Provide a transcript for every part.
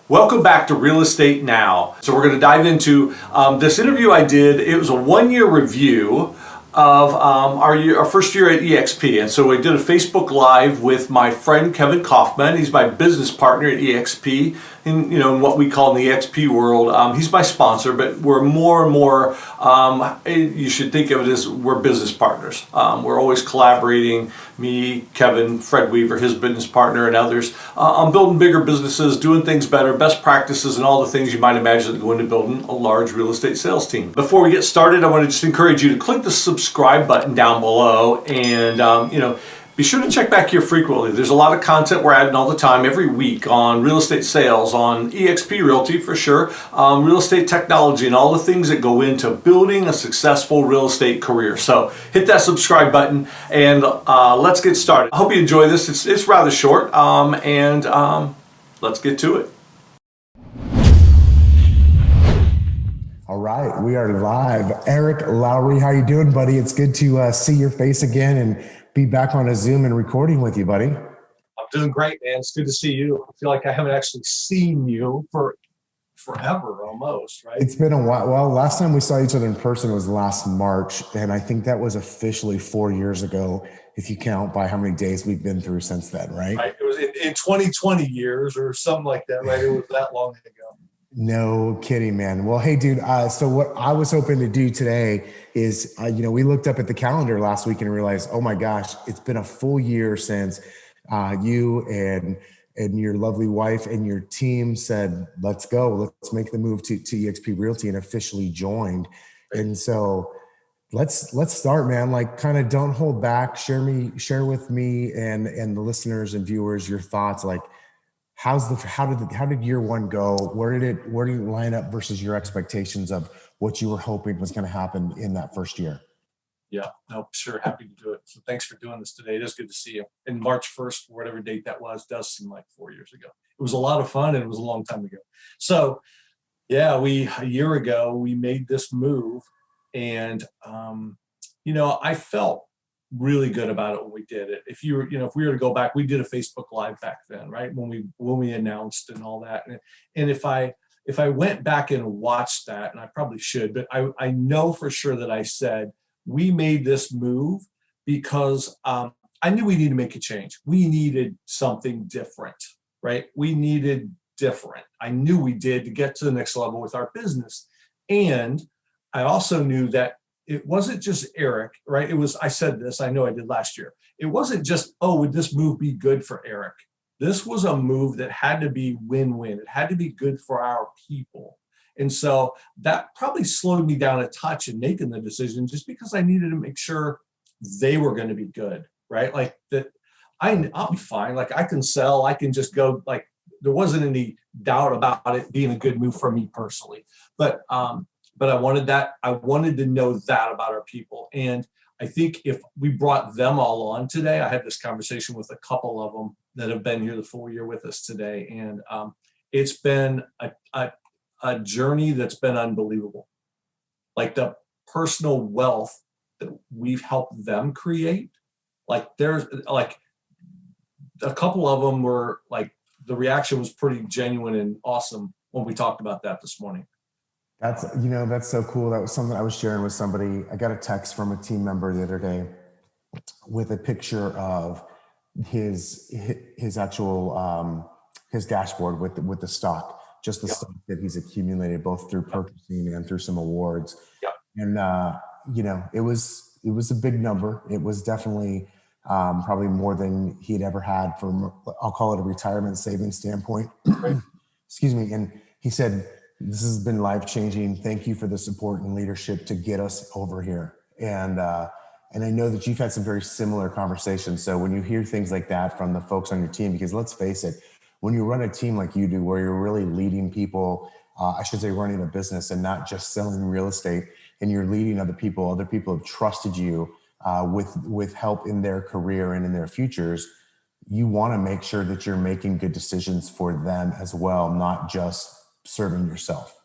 Welcome back to Real Estate Now. So we're going to dive into this interview I did. It was a one-year review of our first year at eXp. And so I did a Facebook Live with my friend Kevin Kauffman. He's my business partner at eXp in what we call in the eXp world. He's my sponsor, but we're more and more, you should think of it as we're business partners. We're always collaborating, me, Kevin, Fred Weaver, his business partner, and others, on building bigger businesses, doing things better, best practices, and all the things you might imagine that go into building a large real estate sales team. Before we get started, I want to just encourage you to click the subscribe button down below and, be sure to check back here frequently. There's a lot of content we're adding all the time, every week, on real estate sales, on eXp Realty for sure, real estate technology, and all the things that go into building a successful real estate career. So hit that subscribe button and let's get started. I hope you enjoy this. It's rather short, and let's get to it. All right, we are live. Eric Lowry, how you doing, buddy? It's good to see your face again and be back on a Zoom and recording with you, buddy. I'm doing great, man. It's good to see you. I feel like I haven't actually seen you for forever almost, right? It's been a while. Well, last time we saw each other in person was last March, and I think that was officially 4 years ago, if you count by how many days we've been through since then, right? Right. It was in 2020 years or something like that, right? It was that long ago. No kidding, man. Well, hey, dude. So what I was hoping to do today is, we looked up at the calendar last week and realized, oh my gosh, it's been a full year since you and your lovely wife and your team said, let's go, let's make the move to eXp Realty and officially joined. And so let's start, man. Like, kind of don't hold back. Share with me and the listeners and viewers your thoughts. Like, how did year one go? Where did it line up versus your expectations of what you were hoping was going to happen in that first year? Yeah, no, sure. Happy to do it. So thanks for doing this today. It is good to see you. And March 1st, whatever date that was, does seem like 4 years ago. It was a lot of fun and it was a long time ago. So yeah, a year ago, we made this move and, I felt really good about it when we did it. If we were to go back, we did a Facebook Live back then, right? When we announced and all that. And if I went back and watched that, and I probably should, but I know for sure that I said we made this move because I knew we needed to make a change. We needed something different, right? We needed different. I knew we did to get to the next level with our business. And I also knew that it wasn't just Eric, right? I said this, I know I did last year. It wasn't just, oh, would this move be good for Eric? This was a move that had to be win-win. It had to be good for our people. And so that probably slowed me down a touch in making the decision, just because I needed to make sure they were going to be good, right? Like that, I'll be fine. Like, I can sell, I can just go, like, there wasn't any doubt about it being a good move for me personally. But I wanted to know that about our people. And I think if we brought them all on today, I had this conversation with a couple of them that have been here the full year with us today. And it's been a journey that's been unbelievable. Like, the personal wealth that we've helped them create, like, there's like a couple of them were like, the reaction was pretty genuine and awesome when we talked about that this morning. That's so cool. That was something I was sharing with somebody. I got a text from a team member the other day with a picture of his actual his dashboard with the stock, just the stock that he's accumulated both through purchasing and through some awards. And it was a big number. It was definitely probably more than he'd ever had from, I'll call it, a retirement savings standpoint. Right. Excuse me. And he said, this has been life-changing. Thank you for the support and leadership to get us over here. And I know that you've had some very similar conversations. So when you hear things like that from the folks on your team, because let's face it, when you run a team like you do, where you're really leading people, I should say running a business and not just selling real estate, and you're leading other people have trusted you with help in their career and in their futures, you want to make sure that you're making good decisions for them as well, not just serving yourself.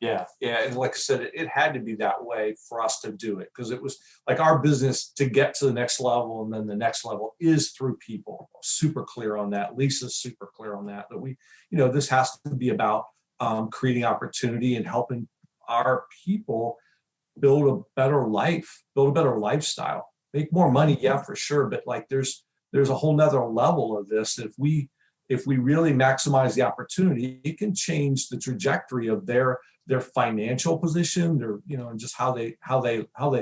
Yeah, yeah, and like I said, it had to be that way for us to do it because it was like our business to get to the next level, and then the next level is through people. Super clear on that. Lisa's super clear on that. That we, this has to be about creating opportunity and helping our people build a better life, build a better lifestyle, make more money. Yeah, for sure. But like, there's a whole nother level of this. If we really maximize the opportunity, it can change the trajectory of their financial position, and just how they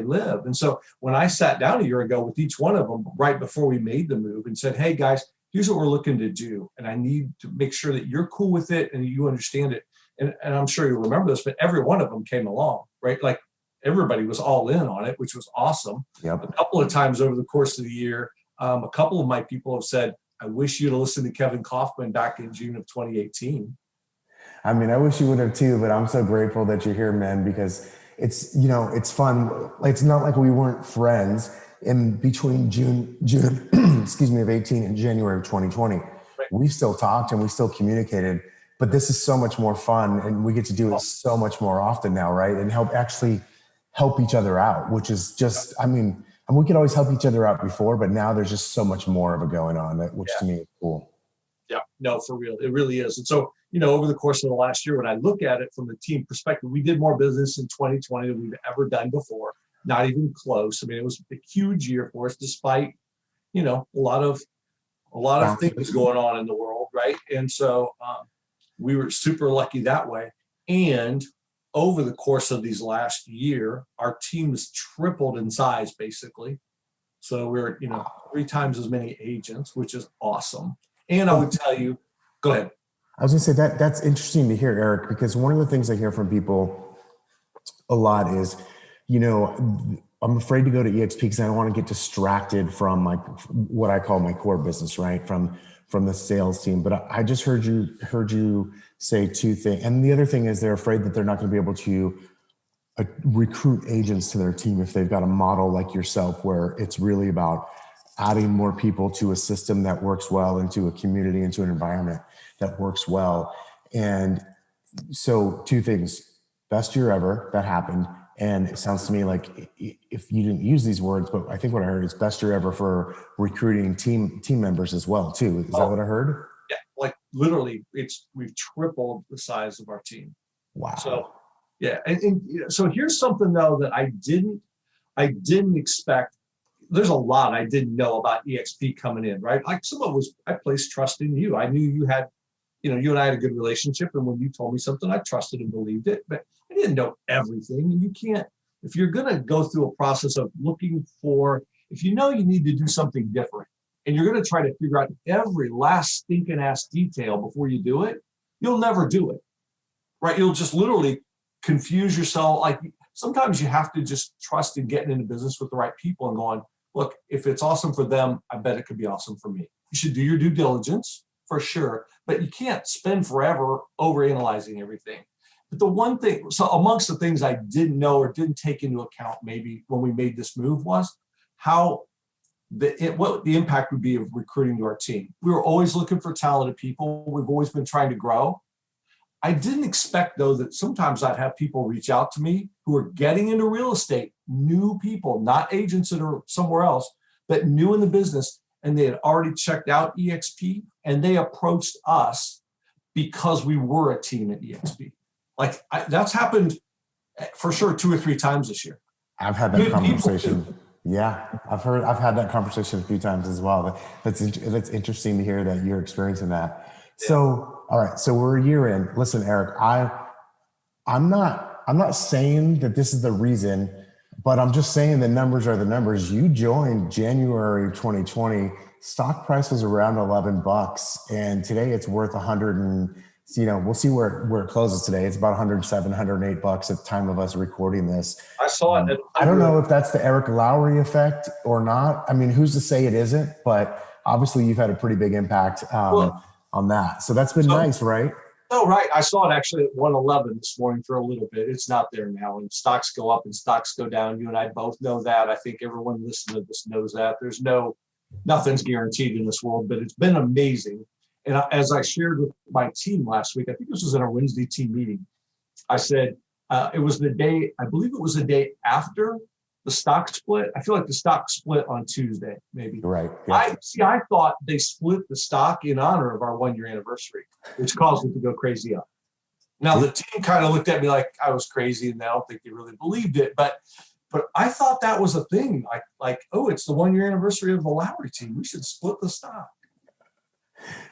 live. And so when I sat down a year ago with each one of them right before we made the move and said, hey guys, here's what we're looking to do. And I need to make sure that you're cool with it and you understand it. And I'm sure you remember this, but every one of them came along, right? Like everybody was all in on it, which was awesome. Yep. A couple of times over the course of the year, a couple of my people have said, I wish you'd have listened to Kevin Kauffman back in June of 2018. I mean, I wish you would have too, but I'm so grateful that you're here, man, because it's fun. It's not like we weren't friends in between June, excuse me, of 18 and January of 2020. Right. We still talked and we still communicated, but this is so much more fun and we get to do it so much more often now, right? And help each other out, which is just, I mean, and we could always help each other out before, but now there's just so much more of it going on, which to me is cool. Yeah, no, for real. It really is. And so, over the course of the last year, when I look at it from the team perspective, we did more business in 2020 than we've ever done before. Not even close. I mean, it was a huge year for us, despite, a lot of things going on in the world, right? And so we were super lucky that way. And over the course of these last year, our team has tripled in size, basically. So we're, 3 times as many agents, which is awesome. And I would tell you, go ahead. I was going to say that's interesting to hear, Eric, because one of the things I hear from people a lot is, I'm afraid to go to eXp because I don't want to get distracted from what I call my core business, right? From the sales team. But I just heard you say 2 things. And the other thing is they're afraid that they're not going to be able to recruit agents to their team if they've got a model like yourself, where it's really about adding more people to a system that works well, into a community, into an environment that works well. And so 2 things, best year ever that happened. And it sounds to me like, if you didn't use these words, but I think what I heard is best year ever for recruiting team members as well too. Is that what I heard? Yeah, like literally we've tripled the size of our team. Wow. So yeah. And so here's something though that I didn't expect. There's a lot I didn't know about eXp coming in, right? Like some of it was, I placed trust in you. I knew you had, you and I had a good relationship. And when you told me something, I trusted and believed it, but I didn't know everything. And you can't, if you're going to go through a process of looking for, if you need to do something different and you're going to try to figure out every last stinking ass detail before you do it, you'll never do it, right? You'll just literally confuse yourself. Like sometimes you have to just trust in getting into business with the right people and going, look, if it's awesome for them, I bet it could be awesome for me. You should do your due diligence for sure, but you can't spend forever overanalyzing everything. But the one thing, so amongst the things I didn't know or didn't take into account maybe when we made this move was what the impact would be of recruiting to our team. We were always looking for talented people. We've always been trying to grow. I didn't expect, though, that sometimes I'd have people reach out to me who are getting into real estate, new people, not agents that are somewhere else, but new in the business, and they had already checked out eXp, and they approached us because we were a team at eXp. Like that's happened for sure 2 or 3 times this year. I've had that conversation. Yeah, I've had that conversation a few times as well. That's interesting to hear that you're experiencing that. Yeah. So, all right. So we're a year in. Listen, Eric, I'm not saying that this is the reason, but I'm just saying the numbers are the numbers. You joined January 2020. Stock price was around $11, and today it's worth 100 and. We'll see where it closes today. It's about 107, 108 bucks at the time of us recording this. I saw it. I don't know if that's the Eric Lowry effect or not. I mean, who's to say it isn't? But obviously, you've had a pretty big impact on that. So that's been nice, right? No, right. I saw it actually at 111 this morning for a little bit. It's not there now, and stocks go up and stocks go down. You and I both know that. I think everyone listening to this knows that. Nothing's guaranteed in this world, but it's been amazing. And as I shared with my team last week, I think this was in our Wednesday team meeting, I said, It was the day, I believe it was the day after the stock split. I feel like the stock split on Tuesday, maybe. Right. Yeah. I thought they split the stock in honor of our 1-year anniversary, which caused it to go crazy up. Now the team kind of looked at me like I was crazy, and I don't think they really believed it. But I thought that was a thing. Like, oh, it's the 1-year anniversary of the Lowry team. We should split the stock.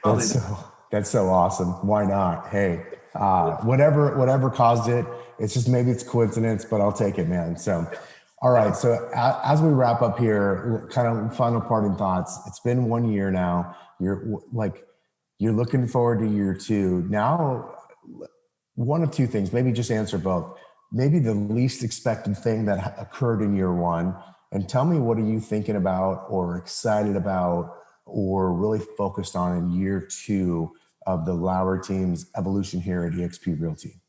That's so awesome. Why not? Hey, whatever caused it, it's just maybe it's coincidence, but I'll take it, man. So, all right. So as we wrap up here, kind of final parting thoughts. It's been 1 year now. You're looking forward to year 2 now. One of two things, maybe just answer both. Maybe the least expected thing that occurred in year 1, and tell me, what are you thinking about or excited about or really focused on in year 2 of the Lowry team's evolution here at eXp Realty?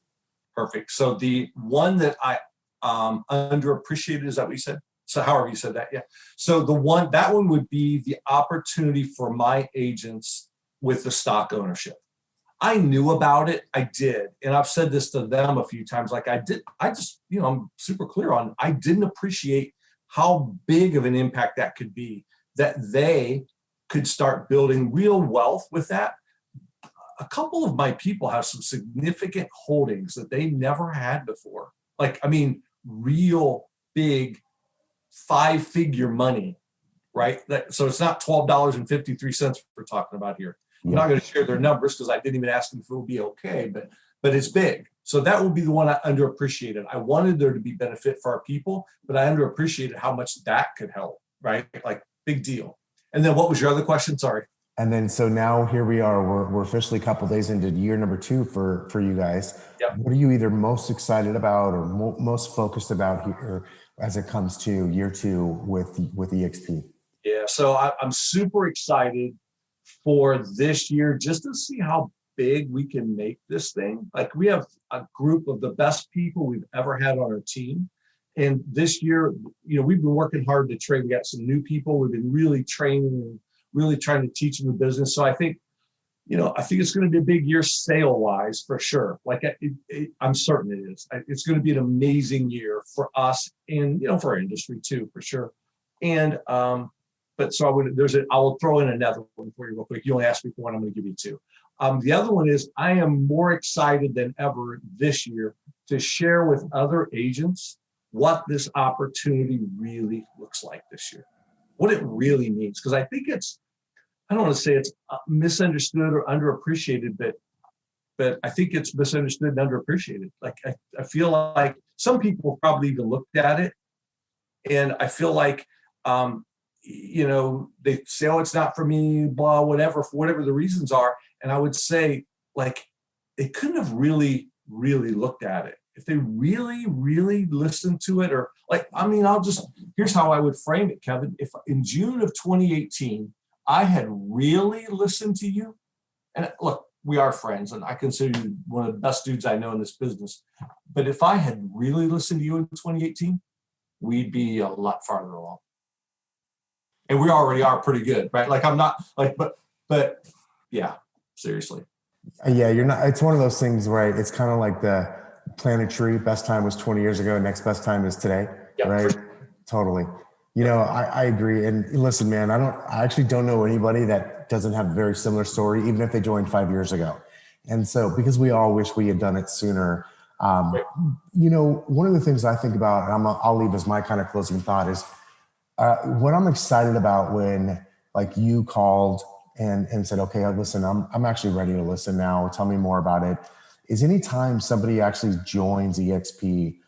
Perfect. So the one that I underappreciated, is that what you said? So however you said that, yeah. So that one would be the opportunity for my agents with the stock ownership. I knew about it. I did. And I've said this to them a few times. Like I just, I'm super clear on, I didn't appreciate how big of an impact that could be, that they could start building real wealth with that. A couple of my people have some significant holdings that they never had before. Like, I mean, real big 5-figure money, right? So it's not $12.53 we're talking about here. I'm not going to share their numbers because I didn't even ask them if it would be okay, but it's big. So that would be the one I underappreciated. I wanted there to be benefit for our people, but I underappreciated how much that could help, right? Like, big deal. And then what was your other question? Sorry. And then, so now here we are, we're officially a couple of days into year number 2 for you guys. Yep. What are you either most excited about or most focused about here as it comes to year 2 with eXp? Yeah, so I'm super excited for this year just to see how big we can make this thing. Like, we have a group of the best people we've ever had on our team. And this year, we've been working hard to train. We got some new people. We've been really training and really trying to teach them the business. So I think it's going to be a big year sale wise for sure. Like, I'm certain it is. It's going to be an amazing year for us and, for our industry too, for sure. And, but so I will throw in another one for you real quick. You only asked me for one, I'm going to give you 2. The other one is, I am more excited than ever this year to share with other agents what this opportunity really looks like this year, what it really means. Because I think I don't want to say it's misunderstood or underappreciated, but I think it's misunderstood and underappreciated. Like, I feel like some people probably even looked at it, and I feel like, they say, oh, it's not for me, blah, whatever, for whatever the reasons are. And I would say, like, they couldn't have really, really looked at it. If they really, really listened to it, or here's how I would frame it, Kevin. If in June of 2018, I had really listened to you, and look, we are friends, and I consider you one of the best dudes I know in this business. But if I had really listened to you in 2018, we'd be a lot farther along. And we already are pretty good, right? Like, I'm not like, but yeah, seriously. Yeah, you're not. It's one of those things, right? It's kind of like the plant a tree. Best time was 20 years ago. Next best time is today, right? Totally. I agree. And listen, man, I actually don't know anybody that doesn't have a very similar story, even if they joined 5 years ago. And so, because we all wish we had done it sooner. One of the things I think about, and I'll leave as my kind of closing thought, is what I'm excited about when, like, you called and said, okay, listen, I'm actually ready to listen now. Tell me more about it. Is anytime somebody actually joins eXp,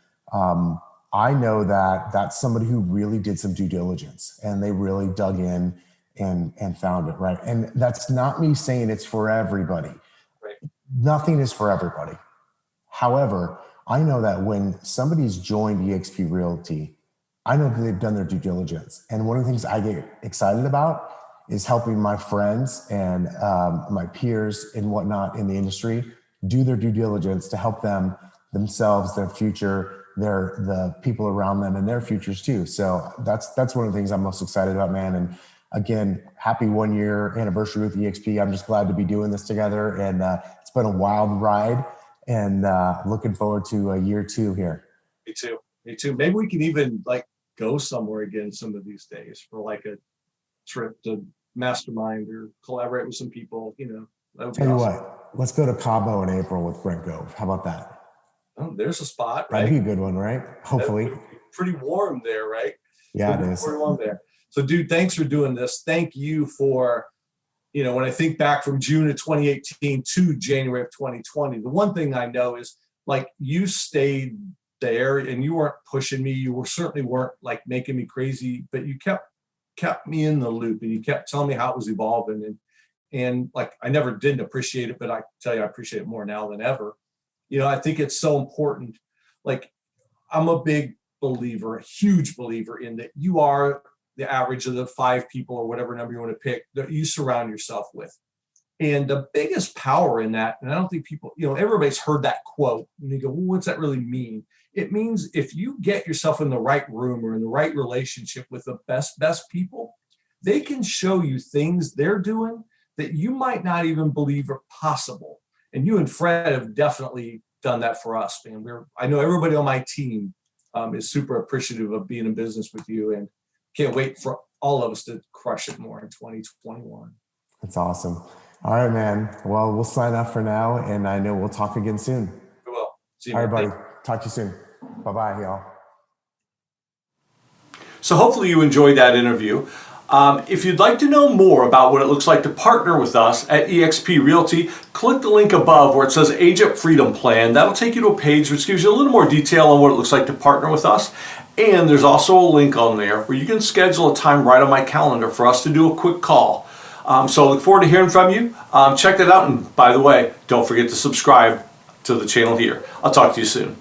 I know that that's somebody who really did some due diligence and they really dug in and found it, right? And that's not me saying it's for everybody. Right. Nothing is for everybody. However, I know that when somebody's joined eXp Realty, I know that they've done their due diligence. And one of the things I get excited about is helping my friends and my peers and whatnot in the industry do their due diligence to help them, themselves, their future, the people around them and their futures too. So that's one of the things I'm most excited about, man. And again, happy 1 year anniversary with eXp. I'm just glad to be doing this together. And it's been a wild ride. and looking forward to year 2 here. Me too. Me too. Maybe we can even like go somewhere again some of these days for like a trip to mastermind or collaborate with some people. That would be Tell you awesome. what, let's go to Cabo in April with Brent Gove. How about that? Oh, there's a spot, right? That'd be a good one, right? Hopefully. Pretty warm there, right? Yeah, it is. Pretty warm there. So, dude, thanks for doing this. Thank you for, when I think back from June of 2018 to January of 2020, the one thing I know is like you stayed there and you weren't pushing me. You certainly weren't like making me crazy, but you kept me in the loop and you kept telling me how it was evolving. And like, I never didn't appreciate it, but I tell you, I appreciate it more now than ever. I think it's so important. Like, I'm a big believer, a huge believer in that you are the average of the 5 people or whatever number you want to pick that you surround yourself with. And the biggest power in that, and I don't think people, everybody's heard that quote and they go, well, what's that really mean? It means if you get yourself in the right room or in the right relationship with the best people, they can show you things they're doing that you might not even believe are possible. And you and Fred have definitely done that for us, man. I know everybody on my team is super appreciative of being in business with you and can't wait for all of us to crush it more in 2021. That's awesome. All right, man. Well, we'll sign off for now, and I know we'll talk again soon. We will. See you, all right, buddy. Talk to you soon. Bye-bye, y'all. So hopefully you enjoyed that interview. If you'd like to know more about what it looks like to partner with us at eXp Realty, click the link above where it says Agent Freedom Plan. That'll take you to a page which gives you a little more detail on what it looks like to partner with us. And there's also a link on there where you can schedule a time right on my calendar for us to do a quick call. So I look forward to hearing from you. Check that out. And by the way, don't forget to subscribe to the channel here. I'll talk to you soon.